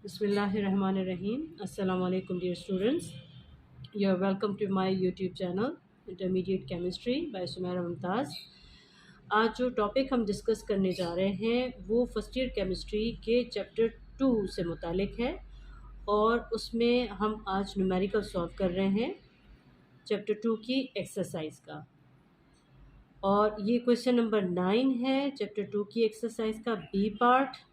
Bismillahirrahmanirrahim. Assalamu alaikum dear students. You are welcome to my YouTube channel Intermediate Chemistry by Sumaira Mumtaz. आज जो topic हम discuss करने जा रहे हैं वो फर्स्ट ईयर केमिस्ट्री के चैप्टर 2 से मुतालिक है और उसमें हम आज न्यूमेरिकल सॉल्व कर रहे हैं चैप्टर 2 की एक्सरसाइज का। और ये क्वेश्चन नंबर 9 है चैप्टर 2 की एक्सरसाइज का B part.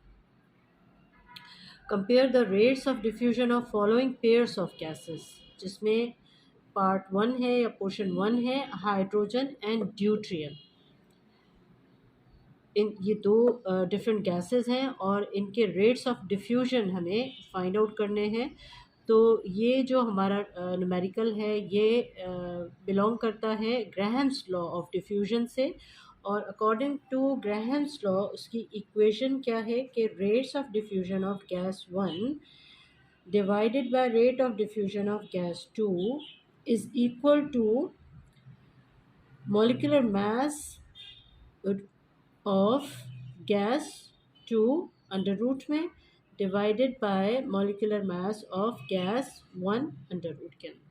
Compare the rates of diffusion of following pairs of gases, जिसमें पार्ट 1 है या पोर्शन 1 है हाइड्रोजन एंड ड्यूट्रियम। इन ये दो डिफरेंट गैसेस हैं और इनके रेट्स ऑफ डिफ्यूजन हमें फाइंड आउट करने हैं। तो ये जो हमारा न्यूमेरिकल है ये बिलोंग करता है ग्राहम्स लॉ ऑफ डिफ्यूजन से। और अकॉर्डिंग टू ग्राहम्स लॉ उसकी इक्वेशन क्या है कि rates of diffusion of gas 1 divided by rate of diffusion of gas 2 is equal to molecular mass of gas 2 under root में divided by molecular mass of gas 1 under root के अंदर।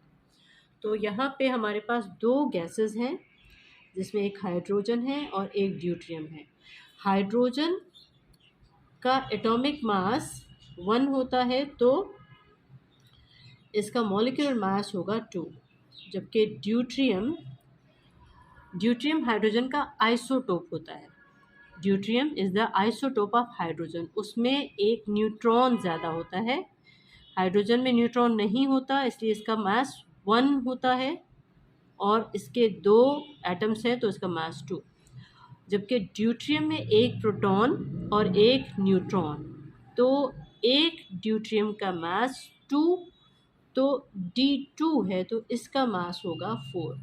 तो यहाँ पे हमारे पास दो गैसेस हैं जिसमें एक हाइड्रोजन है और एक ड्यूट्रियम है। हाइड्रोजन का एटॉमिक मास 1 होता है तो इसका मॉलिक्यूलर मास होगा 2, जबकि ड्यूट्रियम हाइड्रोजन का आइसोटोप होता है। Deuterium is the isotope of hydrogen. उसमें एक न्यूट्रॉन ज़्यादा होता है, हाइड्रोजन में न्यूट्रॉन नहीं होता, इसलिए इसका मास 1 होता है और इसके 2 एटम्स हैं तो इसका मास 2। जबकि ड्यूट्रियम में एक प्रोटॉन और एक न्यूट्रॉन, तो एक ड्यूट्रियम का मास 2 तो D2 है तो इसका मास होगा 4।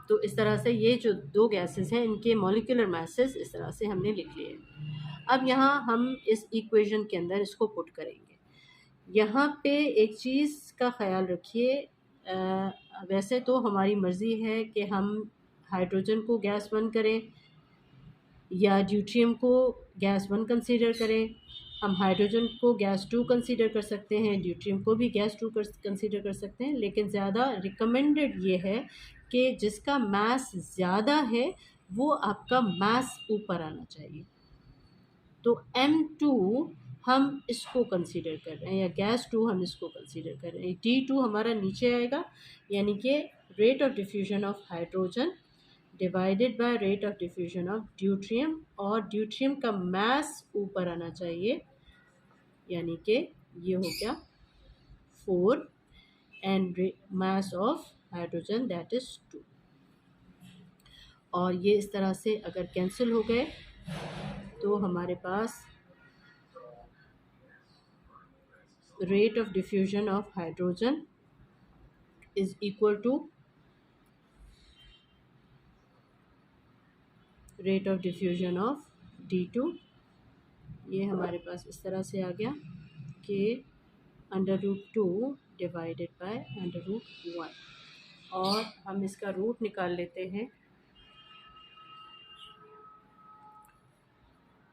तो इस तरह से ये जो दो गैसेस हैं इनके मॉलिक्यूलर मासेस इस तरह से हमने लिख लिए। अब यहाँ हम इस इक्वेशन के अंदर इसको पुट करेंगे। यहाँ पे एक चीज़ का ख्याल रखिए, वैसे तो हमारी मर्ज़ी है कि हम हाइड्रोजन को गैस 1 करें या ड्यूट्रियम को गैस 1 कंसीडर करें। हम हाइड्रोजन को गैस 2 कंसीडर कर सकते हैं, ड्यूट्रियम को भी गैस 2 कंसीडर कर सकते हैं, लेकिन ज़्यादा रिकमेंडेड ये है कि जिसका मास ज़्यादा है वो आपका मास ऊपर आना चाहिए। तो M2 हम इसको कंसीडर कर रहे हैं या गैस 2 हम इसको कंसीडर कर रहे हैं। D2 हमारा नीचे आएगा, यानी कि rate of diffusion of hydrogen divided by rate of diffusion of deuterium, और ड्यूट्रियम का मास ऊपर आना चाहिए, यानी कि ये हो गया 4 and mass of hydrogen that is 2। और ये इस तरह से अगर कैंसिल हो गए तो हमारे पास rate of diffusion of hydrogen is equal to rate of diffusion of D2। ये हमारे पास इस तरह से आ गया कि √2 डिवाइडेड बाय √1, और हम इसका रूट निकाल लेते हैं।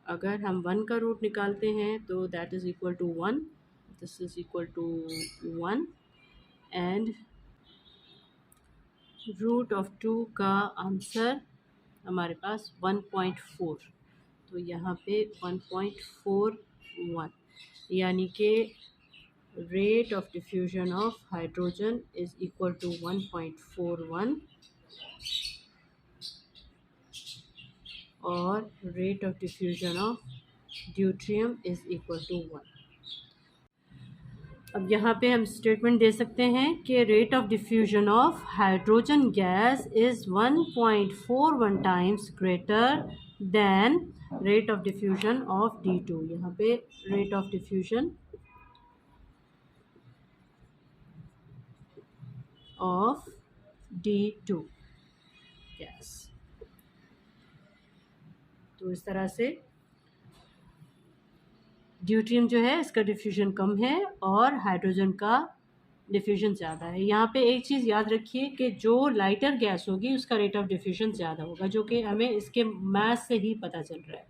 अगर हम 1 का रूट निकालते हैं तो that is equal to 1, this is equal to 1 and root of 2 का आंसर हमारे पास 1.4। तो यहाँ पे 1.41, यानी कि rate of diffusion of hydrogen is equal to 1.41 और rate of diffusion of deuterium is equal to 1। अब यहाँ पे हम स्टेटमेंट दे सकते हैं कि rate of diffusion of hydrogen gas is 1.41 times greater than rate of diffusion of D2। यहाँ पे rate of diffusion of D2 gas. तो इस तरह से ड्यूट्रियम जो है इसका डिफ्यूजन कम है और हाइड्रोजन का डिफ्यूजन ज़्यादा है। यहाँ पे एक चीज़ याद रखिए कि जो लाइटर गैस होगी उसका रेट ऑफ डिफ्यूजन ज़्यादा होगा, जो कि हमें इसके मास से ही पता चल रहा है।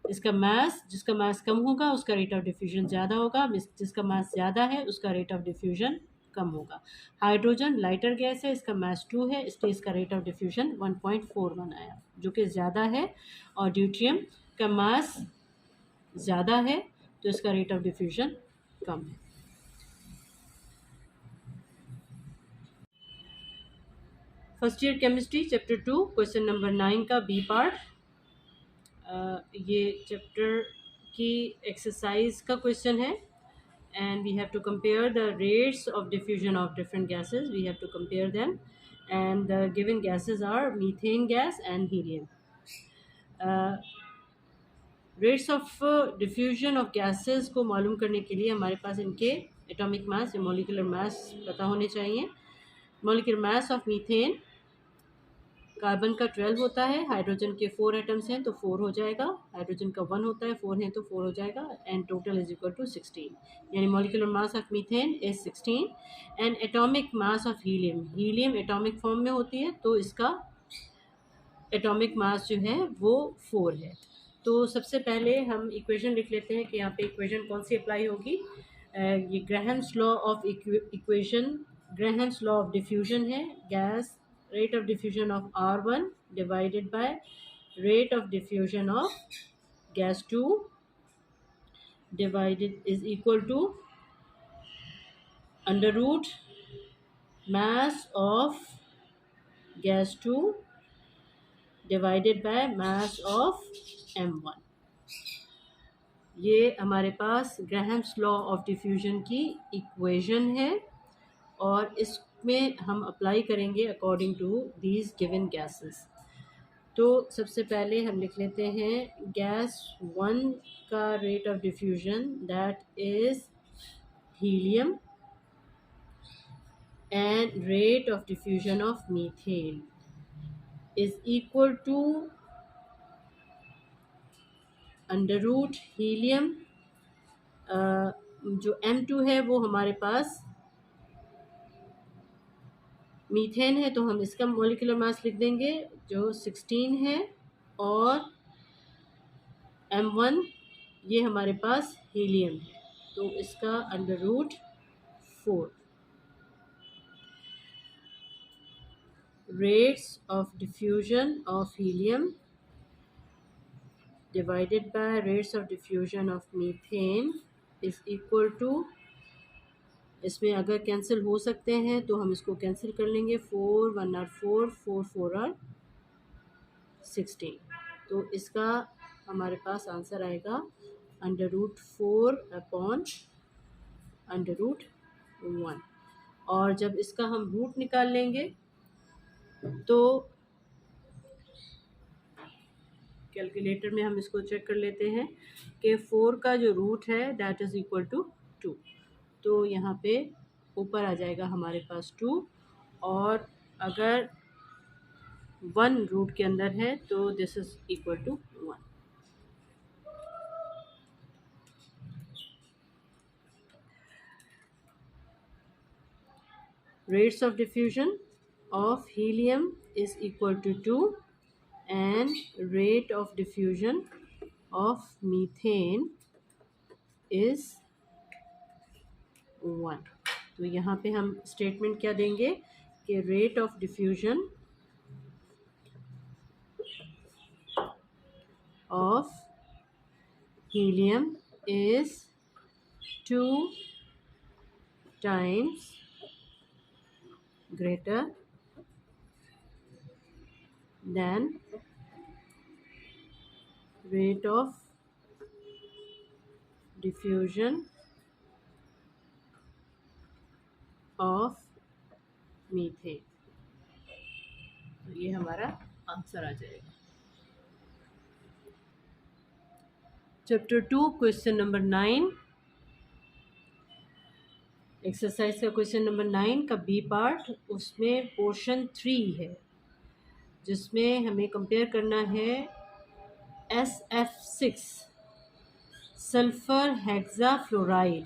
इसका मास, जिसका मास कम होगा उसका रेट ऑफ डिफ्यूजन ज़्यादा होगा, जिसका मास ज़्यादा है उसका रेट ऑफ डिफ्यूजन कम होगा। हाइड्रोजन लाइटर गैस है, इसका मास 2 है, इसलिए इसका रेट ऑफ डिफ्यूजन 1.41 आया, जो कि ज़्यादा है। और ड्यूट्रियम का मास ज़्यादा है तो इसका रेट ऑफ डिफ्यूजन कम है। First year chemistry chapter 2 question number 9 का बी पार्ट। ये चैप्टर की एक्सरसाइज का क्वेश्चन है and we have to compare the rates of diffusion of different gases. We have to compare them, and the given gases are methane gas and helium. Rates of diffusion of gases को मालूम करने के लिए हमारे पास इनके atomic mass या molecular mass पता होने चाहिए। Molecular mass of methane, carbon का 12 होता है, हाइड्रोजन के 4 एटम्स हैं तो 4 हो जाएगा, हाइड्रोजन का 1 होता है, 4 हैं तो 4 हो जाएगा, and total is equal to 16। यानी molecular mass of methane is 16 and atomic mass of helium, helium atomic form में होती है तो इसका एटॉमिक मास जो है वो 4 है। तो सबसे पहले हम इक्वेशन लिख लेते हैं कि यहाँ पे इक्वेशन कौन सी अप्लाई होगी। ये Graham's law of equation, Graham's law of diffusion है। Gas rate of diffusion of R1 divided by rate of diffusion of gas 2 divided is equal to under root mass of gas 2 divided by mass of M1। ये हमारे पास Graham's law of diffusion की equation है और इसमें हम apply करेंगे according to these given gases. तो सबसे पहले हम लिख लेते हैं गैस 1 का rate of diffusion that is helium and rate of diffusion of methane is equal to under root helium, जो M2 है वो हमारे पास मीथेन है तो हम इसका मॉलिक्यूलर मास लिख देंगे जो 16 है, और M1 ये हमारे पास हीलियम है तो इसका under root 4। Rates of diffusion of helium divided by rates of diffusion of methane is equal to, इसमें अगर कैंसिल हो सकते हैं तो हम इसको कैंसिल कर लेंगे, 4 1 आर 4, 4 4 आर 16। तो इसका हमारे पास आंसर आएगा under root 4 upon under root 1। और जब इसका हम रूट निकाल लेंगे तो कैलकुलेटर में हम इसको चेक कर लेते हैं कि 4 का जो रूट है दैट इज़ इक्वल टू 2। तो यहाँ पे ऊपर आ जाएगा हमारे पास 2, और अगर 1 रूट के अंदर है तो this is equal to 1। Rates of diffusion of helium is equal to 2 and rate of diffusion of methane is 1। तो यहाँ पे हम स्टेटमेंट क्या देंगे कि rate of diffusion of helium is 2 times greater than rate of diffusion of methane। तो ये हमारा आंसर आ जाएगा। चैप्टर 2 क्वेश्चन नंबर 9, एक्सरसाइज का क्वेश्चन नंबर 9 का बी पार्ट, उसमें पोर्शन 3 है जिसमें हमें कंपेयर करना है SF6 sulphur hexafluoride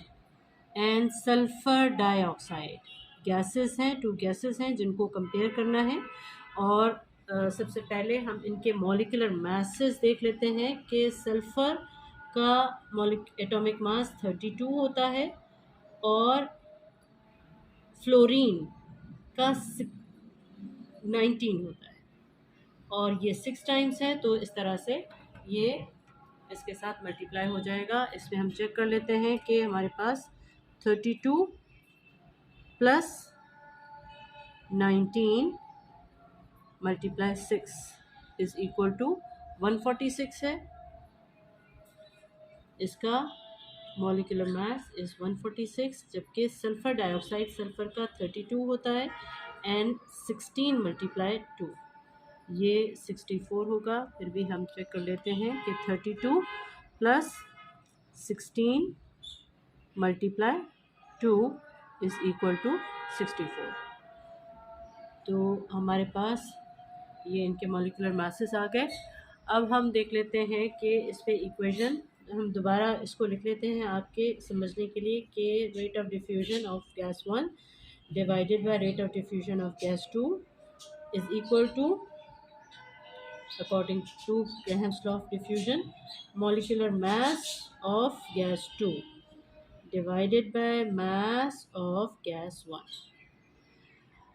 and sulphur dioxide. Gases हैं, 2 गैसेस हैं जिनको कंपेयर करना है, और सबसे पहले हम इनके मॉलिक्यूलर मासेस देख लेते हैं कि सल्फ़र का एटॉमिक मास 32 होता है और फ्लोरीन का 19 होता है और ये 6 टाइम्स है, तो इस तरह से ये इसके साथ मल्टीप्लाई हो जाएगा। इसमें हम चेक कर लेते हैं कि हमारे पास 32 plus 19 multiply 6 is equal to 146 है। इसका मॉलिक्यूलर मास इज़ 146, जबकि सल्फ़र डाइऑक्साइड सल्फ़र का 32 होता है एंड 16 मल्टीप्लाई 2 ये 64 होगा। फिर भी हम चेक कर लेते हैं कि 32 plus 16 multiply 2 is equal to 64। तो हमारे पास ये इनके मॉलिक्यूलर मासेस आ गए। अब हम देख लेते हैं कि इस पे इक्वेशन हम दोबारा इसको लिख लेते हैं आपके समझने के लिए कि rate of diffusion of gas 1 divided by rate of diffusion of gas 2 is equal to, according to Graham's law of diffusion, molecular mass of gas 2 divided by mass of gas 1।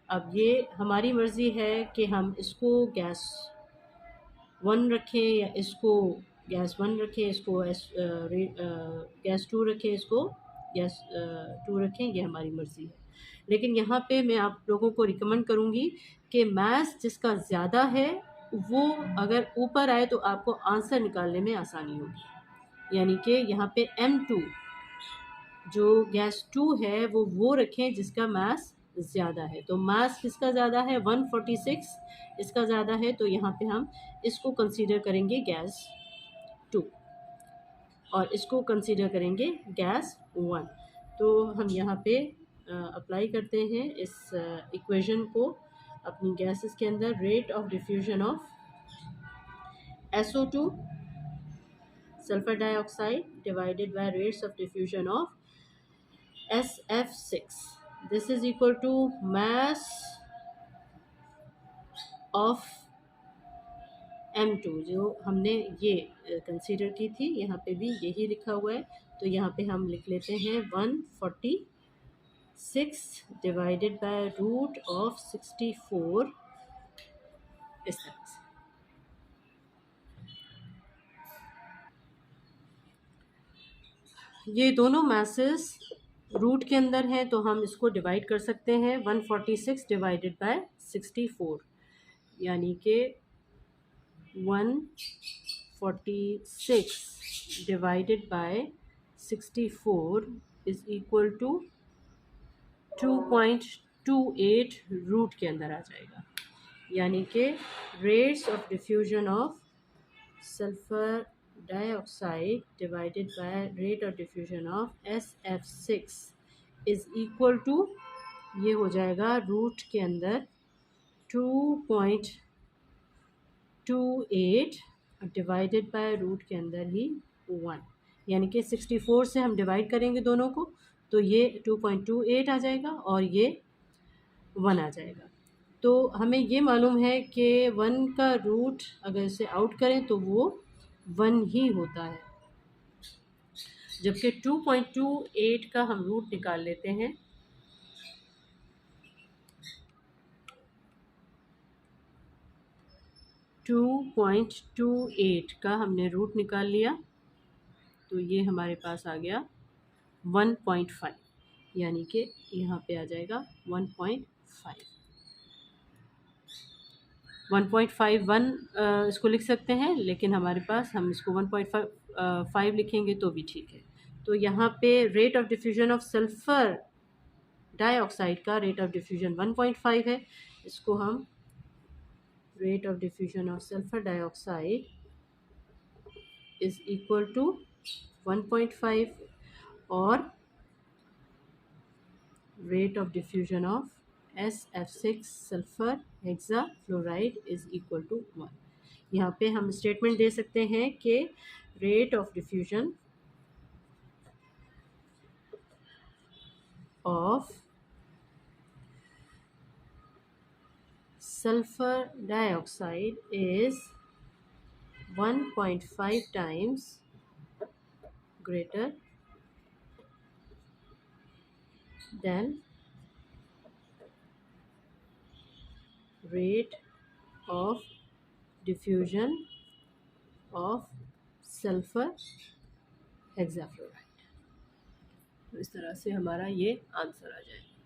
अब ये हमारी मर्ज़ी है कि हम इसको गैस 1 रखें या इसको गैस 1 रखें, इसको गैस 2 रखें, इसको गैस 2 रखें, ये हमारी मर्ज़ी है। लेकिन यहाँ पे मैं आप लोगों को रिकमेंड करूँगी कि मास जिसका ज़्यादा है वो अगर ऊपर आए तो आपको आंसर निकालने में आसानी होगी। यानी कि यहाँ पे M2 जो गैस 2 है वो रखें जिसका मास ज़्यादा है। तो मास किसका ज़्यादा है? 146 इसका ज़्यादा है, तो यहाँ पे हम इसको कंसीडर करेंगे गैस 2 और इसको कंसीडर करेंगे गैस 1। तो हम यहाँ पे अप्लाई करते हैं इस इक्वेशन को अपनी गैसेस के अंदर। Rate of diffusion of SO2 sulphur dioxide divided by rates of diffusion of SF6, this is equal to mass of M2 जो हमने ये कंसीडर की थी, यहाँ पे भी यही लिखा हुआ है। तो यहाँ पे हम लिख लेते हैं 146 डिवाइडेड बाय रूट ऑफ 64 इस तरह से। ये दोनों मासेस रूट के अंदर हैं तो हम इसको डिवाइड कर सकते हैं। 146 डिवाइडेड बाय 64 यानी कि 146 divided by 64 is equal to 2.28 root के अंदर आ जाएगा। यानी कि rates of diffusion of sulphur dioxide divided by rate of diffusion of SF6 is equal to, ये हो जाएगा रूट के अंदर 2.28 डिवाइडेड बाय रूट के अंदर ही 1, यानी कि 64 से हम डिवाइड करेंगे दोनों को तो ये 2.28 आ जाएगा और ये 1 आ जाएगा। तो हमें ये मालूम है कि 1 का रूट अगर इसे आउट करें तो वो 1 ही होता है, जबकि 2.28 का हम रूट निकाल लेते हैं। टू 2.28 का हमने रूट निकाल लिया तो ये हमारे पास आ गया 1.5, यानी कि यहाँ पे आ जाएगा 1.5। 1.51 इसको लिख सकते हैं, लेकिन हमारे पास हम इसको 1.5 लिखेंगे तो भी ठीक है। तो यहाँ पे rate of diffusion of sulphur dioxide का रेट ऑफ डिफ्यूजन 1.5 है। इसको हम rate of diffusion of sulphur dioxide is equal to 1.5 और rate of diffusion of SF6 sulphur hexafluoride is equal to 1। यहाँ पे हम स्टेटमेंट दे सकते हैं कि rate of diffusion of sulfur dioxide is 1.5 times greater than rate of diffusion of sulphur hexafluoride. तो इस तरह से हमारा ये आंसर आ जाएगा।